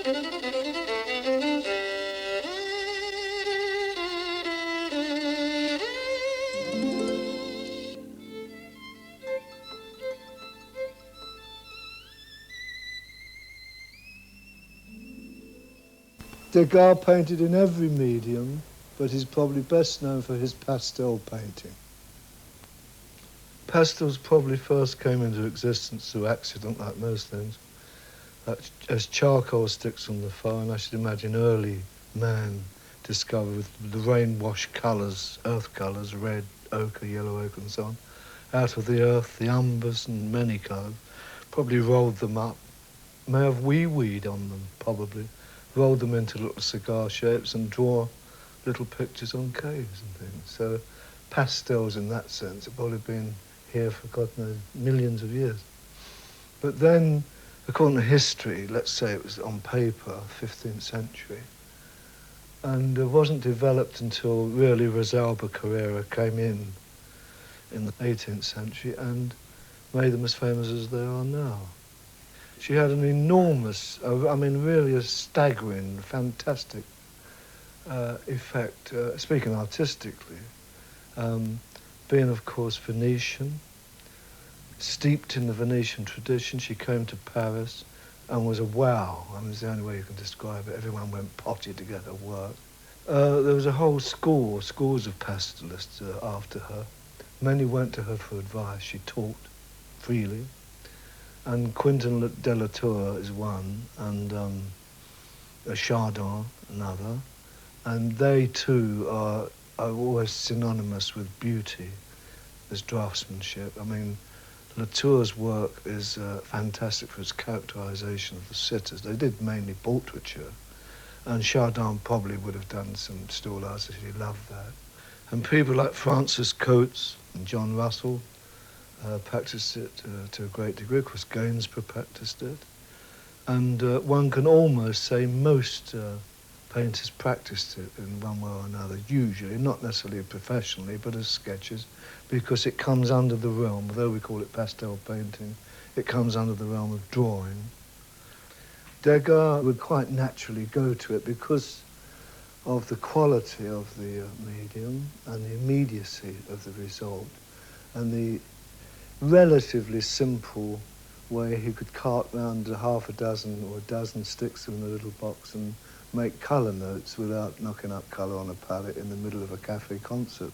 Degas painted in every medium, but he's probably best known for his pastel painting. Pastels probably first came into existence through accident, like most things. As charcoal sticks on the fire, and I should imagine early man discovered with the rain-washed colours, earth colours, red, ochre, yellow ochre and so on, out of the earth, the umbers and many colours, probably rolled them up, may have wee-weed on them, probably, rolled them into little cigar shapes and draw little pictures on caves and things. So pastels in that sense have probably been here for God knows millions of years. But then, according to history, let's say it was on paper, 15th century, and it wasn't developed until really Rosalba Carrera came in the 18th century and made them as famous as they are now. She had an enormous, I mean really a staggering, fantastic effect, speaking artistically, being of course Venetian, steeped in the Venetian tradition. She came to Paris and was a wow. I mean, it's the only way you can describe it. Everyone went potty to get her work. There was a whole schools of pastelists after her. Many went to her for advice. She taught freely. And Quentin de la Tour is one, and Chardin another. And they too are always synonymous with beauty as draftsmanship. I mean, Latour's work is fantastic for its characterization of the sitters. They did mainly portraiture, and Chardin probably would have done some still lifes if he loved that. And people like Francis Coates and John Russell practiced it to a great degree. Of course, Gainsborough practiced it. And one can almost say most painters practiced it in one way or another, usually, not necessarily professionally, but as sketches, because it comes under the realm, although we call it pastel painting, it comes under the realm of drawing. Degas would quite naturally go to it because of the quality of the medium and the immediacy of the result and the relatively simple way he could cart round half a dozen or a dozen sticks in a little box and make colour notes without knocking up colour on a palette in the middle of a cafe concert.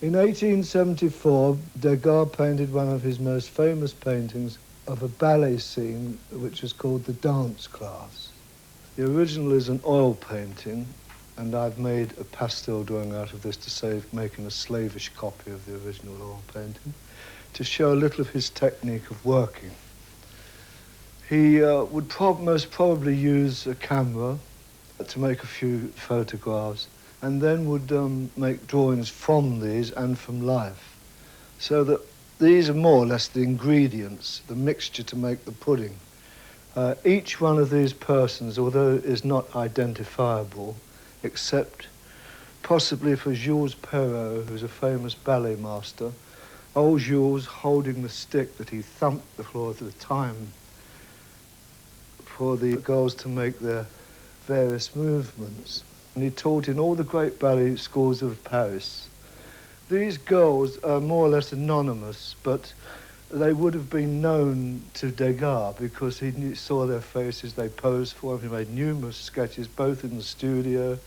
In 1874, Degas painted one of his most famous paintings of a ballet scene which is called The Dance Class. The original is an oil painting, and I've made a pastel drawing out of this to save making a slavish copy of the original oil painting, to show a little of his technique of working. He would most probably use a camera to make a few photographs, and then would make drawings from these and from life, so that these are more or less the ingredients, the mixture to make the pudding. Each one of these persons, although is not identifiable, except possibly for Jules Perrault, who's a famous ballet master, old Jules holding the stick that he thumped the floor at the time for the girls to make their various movements. And he taught in all the great ballet schools of Paris. These girls are more or less anonymous, but they would have been known to Degas because he saw their faces, they posed for him. He made numerous sketches, both in the studio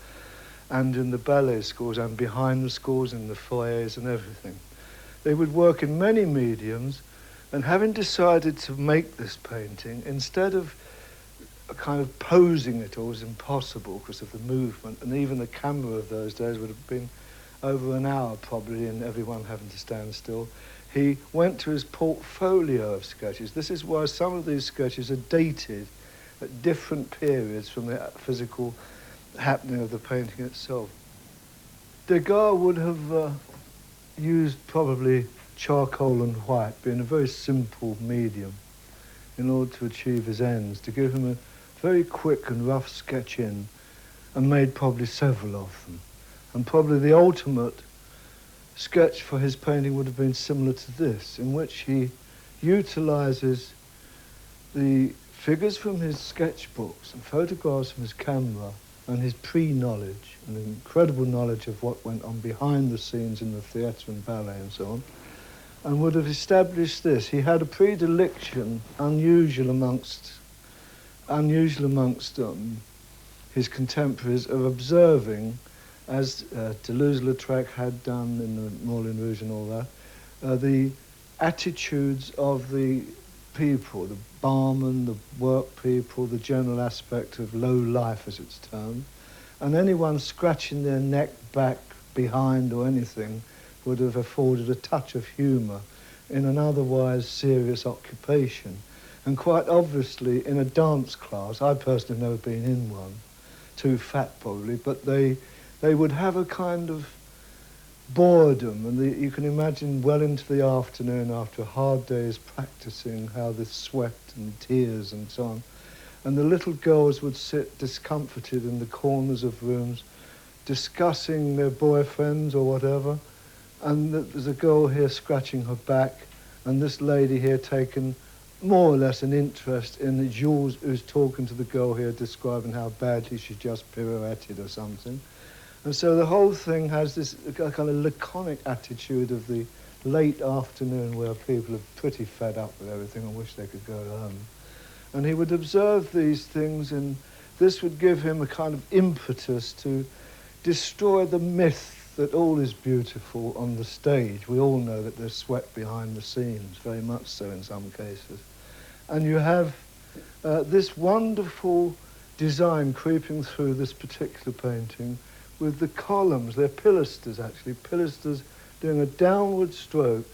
and in the ballet schools and behind the schools, in the foyers and everything. They would work in many mediums, and having decided to make this painting, instead of kind of posing it all was impossible because of the movement, and even the camera of those days would have been over an hour probably, and everyone having to stand still. He went to his portfolio of sketches. This is why some of these sketches are dated at different periods from the physical happening of the painting itself. Degas would have used probably charcoal and white, being a very simple medium, in order to achieve his ends, to give him a very quick and rough sketch in, and made probably several of them. And probably the ultimate sketch for his painting would have been similar to this, in which he utilizes the figures from his sketchbooks and photographs from his camera and his pre-knowledge and incredible knowledge of what went on behind the scenes in the theatre and ballet and so on, and would have established this. He had a predilection unusual amongst his contemporaries of observing, as Toulouse-Lautrec had done in the Moulin Rouge and all that, the attitudes of the people, the barman, the work people, the general aspect of low life as it's termed, and anyone scratching their neck, back, behind or anything would have afforded a touch of humour in an otherwise serious occupation. And quite obviously in a dance class, I personally have never been in one, too fat probably, but they would have a kind of boredom, and you can imagine well into the afternoon after a hard day's practicing how the sweat and tears and so on, and the little girls would sit discomforted in the corners of rooms discussing their boyfriends or whatever, and there's a girl here scratching her back and this lady here taking more or less an interest in Jules, who's talking to the girl here describing how badly she just pirouetted or something. And so the whole thing has this kind of laconic attitude of the late afternoon where people are pretty fed up with everything and wish they could go home. And he would observe these things, and this would give him a kind of impetus to destroy the myth that all is beautiful on the stage. We all know that there's sweat behind the scenes, very much so in some cases. And you have this wonderful design creeping through this particular painting with the columns. They're pilasters, actually. Pilasters doing a downward stroke.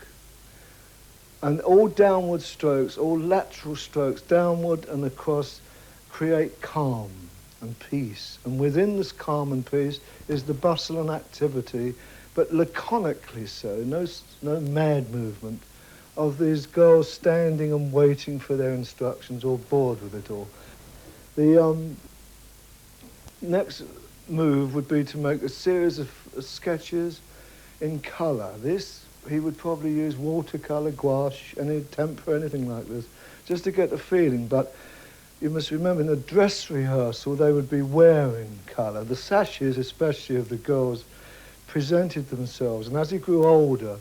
And all downward strokes, all lateral strokes, downward and across, create calm and peace. And within this calm and peace is the bustle and activity, but laconically so, no mad movement, of these girls standing and waiting for their instructions or bored with it all. The next move would be to make a series of sketches in colour. This, he would probably use watercolour, gouache, any tempera, anything like this, just to get a feeling. But you must remember, in a dress rehearsal, they would be wearing colour. The sashes, especially of the girls, presented themselves. And as he grew older,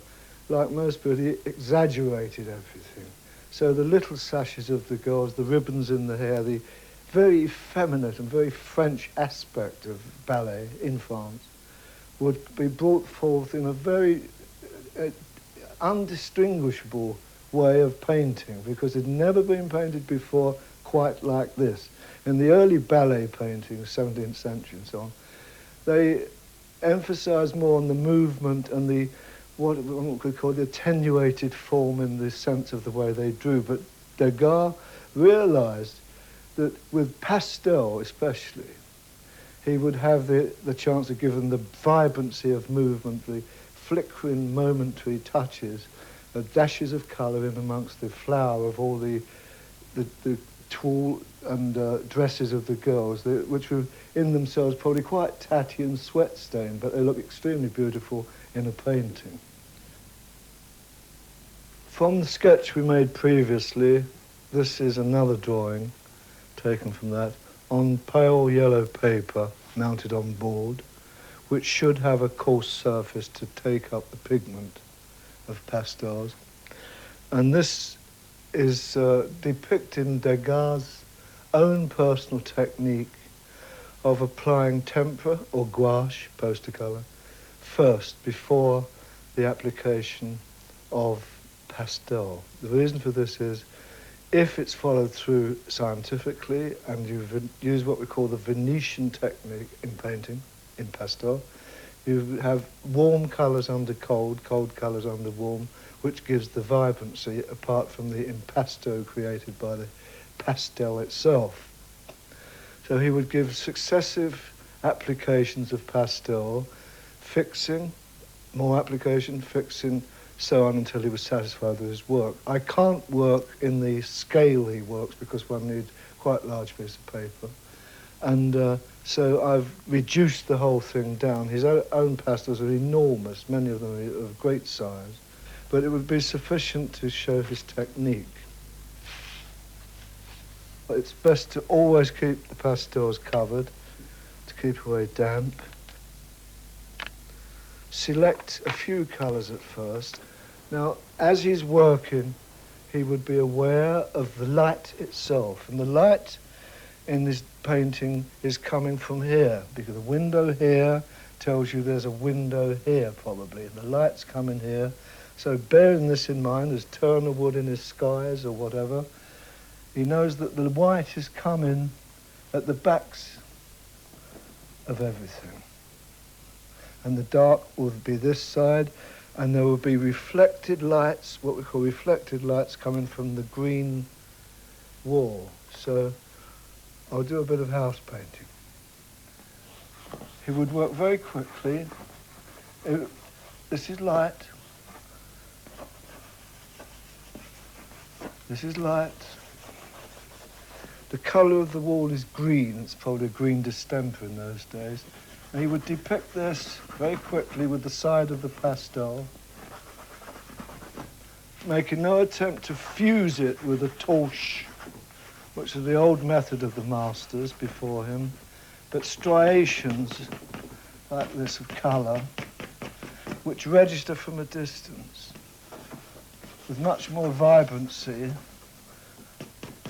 like most people, he exaggerated everything. So the little sashes of the girls, the ribbons in the hair, the very effeminate and very French aspect of ballet in France would be brought forth in a very undistinguishable way of painting, because it had never been painted before quite like this. In the early ballet paintings, 17th century and so on, they emphasised more on the movement and the what we could call the attenuated form in the sense of the way they drew. But Degas realised that with pastel especially, he would have the chance of giving the vibrancy of movement, the flickering momentary touches, dashes of colour in amongst the flower of all the tulle and dresses of the girls, which were in themselves probably quite tatty and sweat-stained, but they look extremely beautiful in a painting. From the sketch we made previously, this is another drawing taken from that, on pale yellow paper mounted on board, which should have a coarse surface to take up the pigment of pastels. And this is depicting Degas' own personal technique of applying tempera or gouache, poster colour, first, before the application of pastel. The reason for this is, if it's followed through scientifically and you've used what we call the Venetian technique in painting, in pastel, you have warm colours under cold, cold colours under warm, which gives the vibrancy apart from the impasto created by the pastel itself. So he would give successive applications of pastel, fixing, more application, fixing, so on until he was satisfied with his work. I can't work in the scale he works because one needs quite a large piece of paper. And so I've reduced the whole thing down. His own pastels are enormous, many of them are of great size, but it would be sufficient to show his technique. It's best to always keep the pastels covered to keep away damp. Select a few colours at first. Now, as he's working, he would be aware of the light itself. And the light in this painting is coming from here, because the window here tells you there's a window here, probably, and the light's coming here. So bearing this in mind, as Turner would in his skies or whatever, he knows that the white is coming at the backs of everything. And the dark will be this side, and there will be reflected lights, what we call reflected lights, coming from the green wall. So I'll do a bit of house painting. He would work very quickly. This is light. This is light. The colour of the wall is green. It's probably a green distemper in those days. And he would depict this very quickly with the side of the pastel, making no attempt to fuse it with a touche, which is the old method of the masters before him, but striations like this of colour, which register from a distance with much more vibrancy.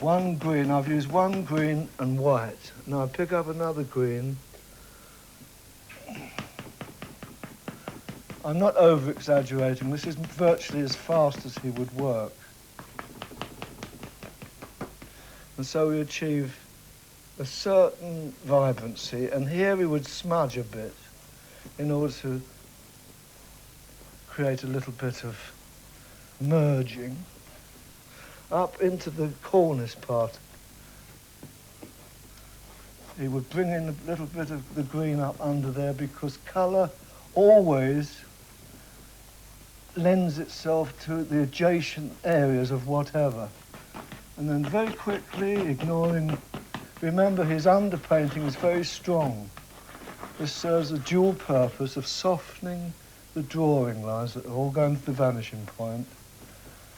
One green, I've used one green and white. Now I pick up another green. I'm not over-exaggerating. This is virtually as fast as he would work. And so we achieve a certain vibrancy, and here we would smudge a bit in order to create a little bit of merging up into the cornice part. He would bring in a little bit of the green up under there, because colour always lends itself to the adjacent areas of whatever. And then very quickly, ignoring... Remember, his underpainting is very strong. This serves a dual purpose of softening the drawing lines that are all going to the vanishing point,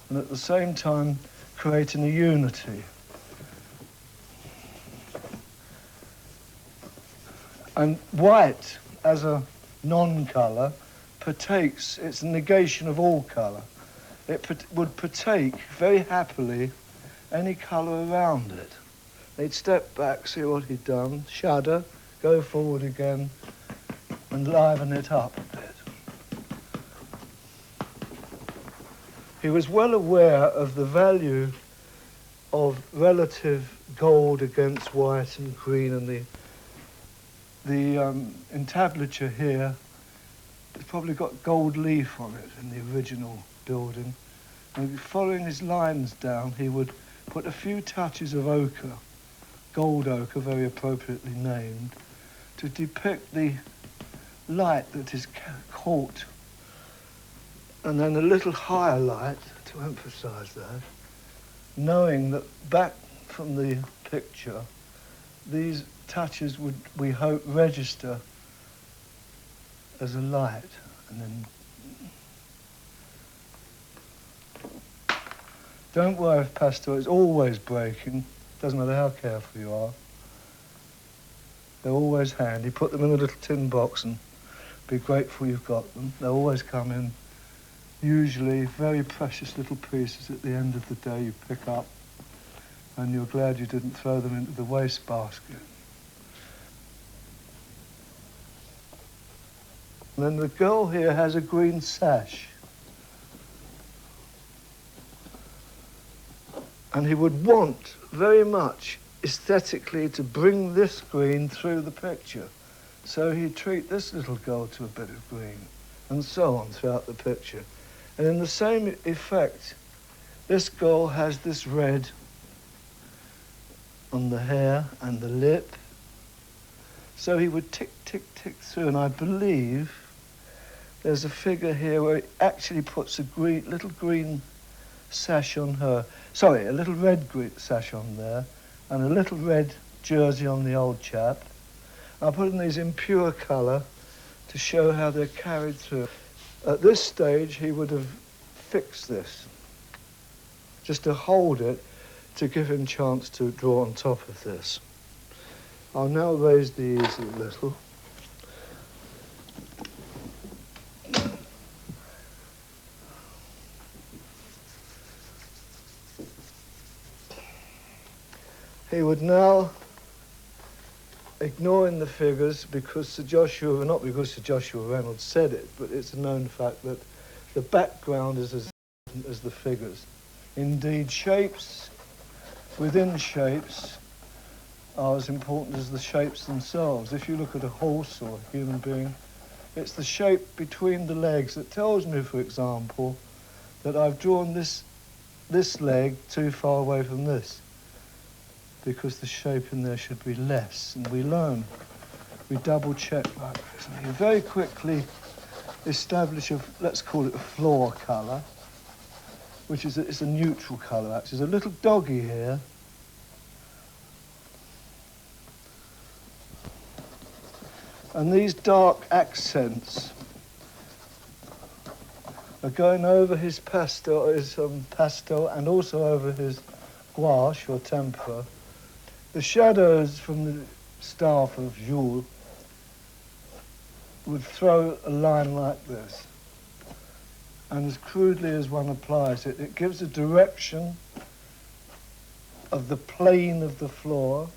and at the same time creating a unity. And white, as a non-colour, partakes, it's a negation of all colour. It would partake very happily any colour around it. They'd step back, see what he'd done, shudder, go forward again, and liven it up a bit. He was well aware of the value of relative gold against white and green, and the entablature here has probably got gold leaf on it in the original building. And following his lines down, he would put a few touches of ochre, gold ochre, very appropriately named, to depict the light that is caught, and then a little higher light to emphasize that, knowing that back from the picture, these touches would, we hope, register as a light, and then don't worry if pastel is always breaking. Doesn't matter how careful you are. They're always handy. Put them in a little tin box and be grateful you've got them. They'll always come in usually very precious little pieces at the end of the day you pick up, and you're glad you didn't throw them into the waste basket. And then the girl here has a green sash. And he would want very much aesthetically to bring this green through the picture. So he'd treat this little girl to a bit of green, and so on throughout the picture. And in the same effect, this girl has this red on the hair and the lip. So he would tick, tick, tick through, and I believe there's a figure here where he actually puts a little green sash on her. Sorry, a little red sash on there, and a little red jersey on the old chap. I put in these in pure colour to show how they're carried through. At this stage, he would have fixed this, just to hold it, to give him a chance to draw on top of this. I'll now raise the easel a little. He would now, ignoring the figures, because Sir Joshua, not because Sir Joshua Reynolds said it, but it's a known fact that the background is as important as the figures. Indeed, shapes within shapes are as important as the shapes themselves. If you look at a horse or a human being, it's the shape between the legs that tells me, for example, that I've drawn this leg too far away from this, because the shape in there should be less. And we learn, we double check like this. And you very quickly establish let's call it a floor colour, which is it's a neutral colour actually. There's a little doggy here. And these dark accents are going over his pastel, and also over his gouache or tempera. The shadows from the staff of Jules would throw a line like this. And as crudely as one applies it, it gives a direction of the plane of the floor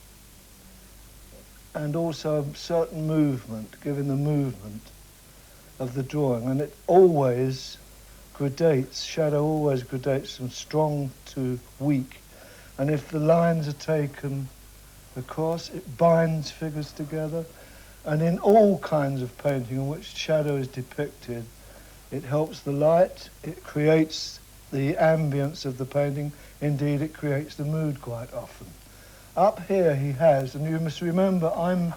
and also a certain movement, giving the movement of the drawing. And it always gradates, shadow always gradates from strong to weak. And if the lines are taken across, it binds figures together. And in all kinds of painting in which shadow is depicted, it helps the light, it creates the ambience of the painting. Indeed, it creates the mood quite often. Up here he has, and you must remember, I'm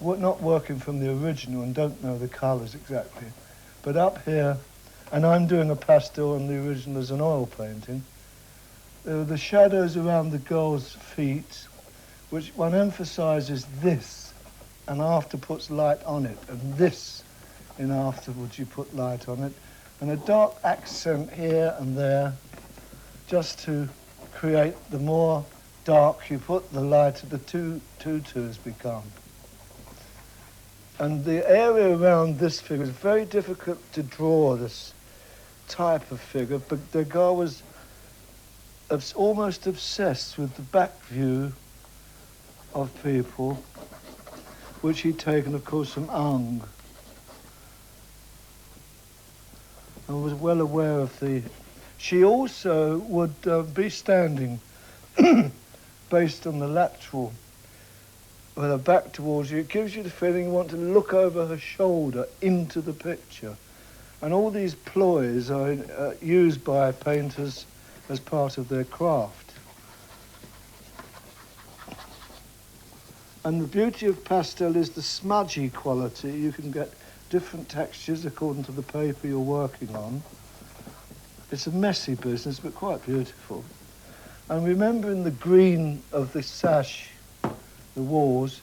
not working from the original and don't know the colours exactly, but up here, and I'm doing a pastel and the original is an oil painting, there are the shadows around the girl's feet, which one emphasises this, and after puts light on it, and this, and afterwards you put light on it, and a dark accent here and there, just to create the more dark you put, the lighter the two twos become. And the area around this figure is very difficult to draw this type of figure, but Degas was almost obsessed with the back view of people, which he'd taken, of course, from Ang, and was well aware of the... She also would be standing based on the lateral, with her back towards you. It gives you the feeling you want to look over her shoulder into the picture. And all these ploys are used by painters as part of their craft. And the beauty of pastel is the smudgy quality. You can get different textures according to the paper you're working on. It's a messy business, but quite beautiful. And remembering the green of the sash, the walls,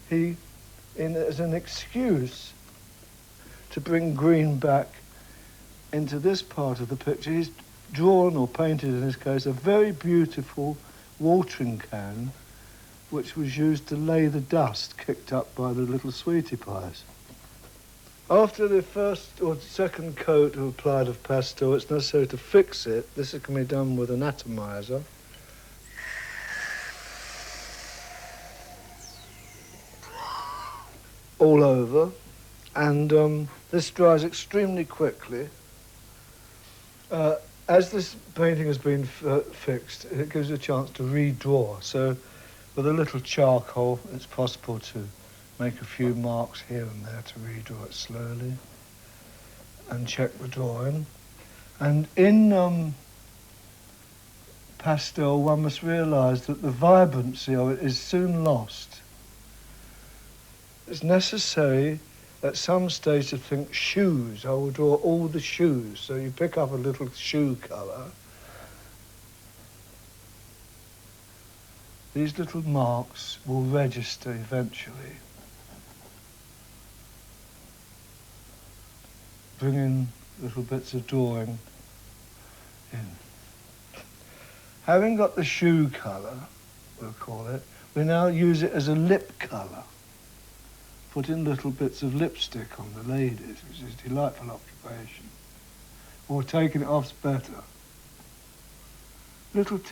as an excuse to bring green back into this part of the picture, he's drawn, or painted in this case, a very beautiful watering can, which was used to lay the dust kicked up by the little sweetie pies. After the first or second coat applied of pastel, it's necessary to fix it. This can be done with an atomizer. All over, and this dries extremely quickly. As this painting has been fixed, it gives you a chance to redraw. So with a little charcoal, it's possible to make a few marks here and there to redraw it slowly and check the drawing. And in pastel, one must realise that the vibrancy of it is soon lost. It's necessary at some stage to think shoes. I will draw all the shoes. So you pick up a little shoe colour. These little marks will register eventually. Bring in little bits of drawing in. Having got the shoe colour, we'll call it, we now use it as a lip colour. Put in little bits of lipstick on the ladies, which is a delightful occupation. Or taking it off's better.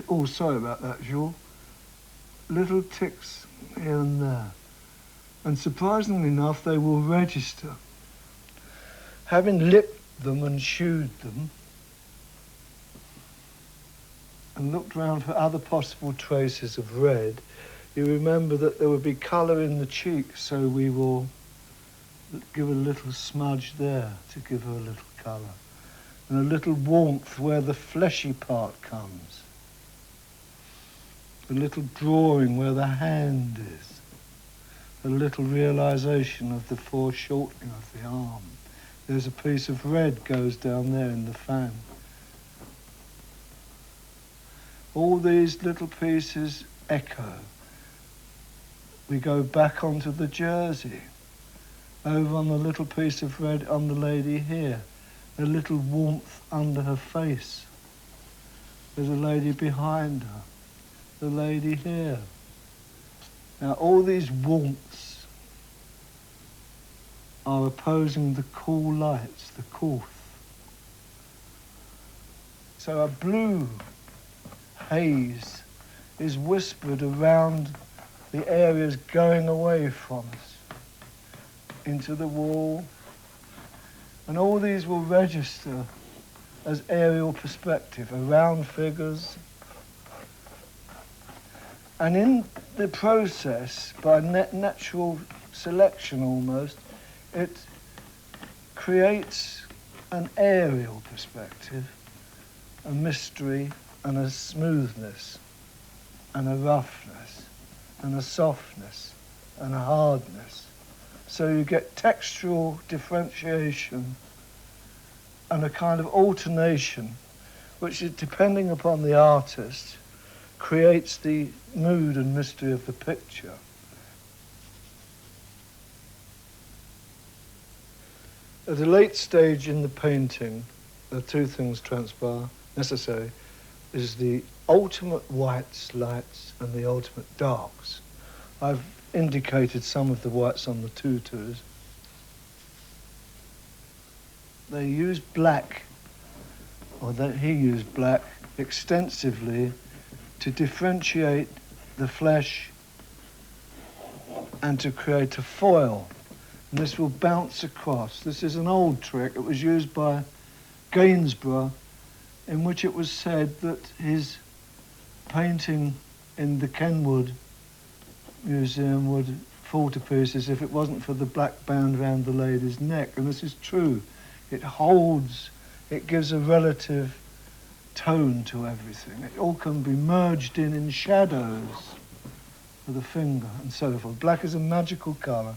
Oh, sorry about that, Jules. Little ticks here and there. And surprisingly enough, they will register. Having lipped them and shoed them, and looked round for other possible traces of red, you remember that there would be colour in the cheek, so we will give a little smudge there to give her a little colour. And a little warmth where the fleshy part comes. A little drawing where the hand is. A little realisation of the foreshortening of the arm. There's a piece of red goes down there in the fan. All these little pieces echo. We go back onto the jersey. Over on the little piece of red on the lady here. A little warmth under her face. There's a lady behind her. The lady here. Now all these warmths are opposing the cool lights, the coolth. So a blue haze is whispered around the areas going away from us into the wall, and all these will register as aerial perspective around figures. And in the process, by natural selection almost, it creates an aerial perspective, a mystery, and a smoothness, and a roughness, and a softness, and a hardness. So you get textural differentiation and a kind of alternation, which is, depending upon the artist, creates the mood and mystery of the picture. At a late stage in the painting, there are two things transpire, necessary, is the ultimate whites, lights, and the ultimate darks. I've indicated some of the whites on the tutus. They use black, he used black extensively to differentiate the flesh and to create a foil. And this will bounce across. This is an old trick. It was used by Gainsborough, in which it was said that his painting in the Kenwood Museum would fall to pieces if it wasn't for the black band round the lady's neck. And this is true. It holds, it gives a relative tone to everything. It all can be merged in shadows with a finger and so forth. Black is a magical colour.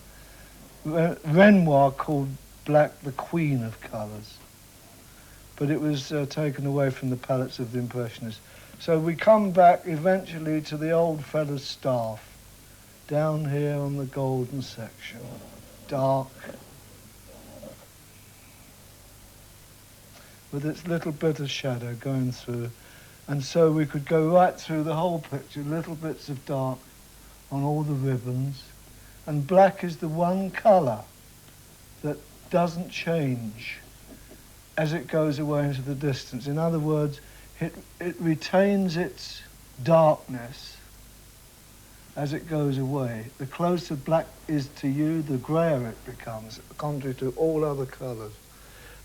Renoir called black the queen of colours. But it was taken away from the palettes of the Impressionists. So we come back eventually to the old fellow's staff, down here on the golden section, dark, with its little bit of shadow going through. And so we could go right through the whole picture, little bits of dark on all the ribbons. And black is the one colour that doesn't change as it goes away into the distance. In other words, it retains its darkness as it goes away. The closer black is to you, the greyer it becomes, contrary to all other colours.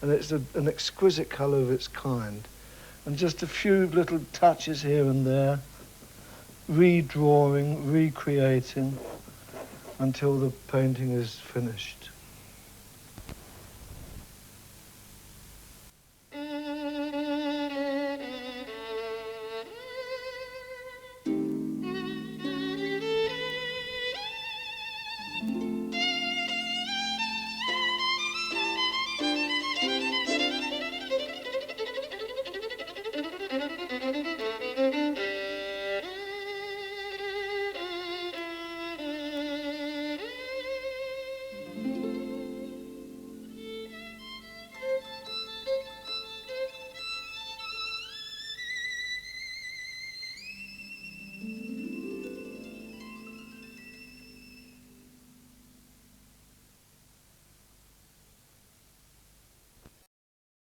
And it's an exquisite colour of its kind. And just a few little touches here and there, redrawing, recreating, until the painting is finished.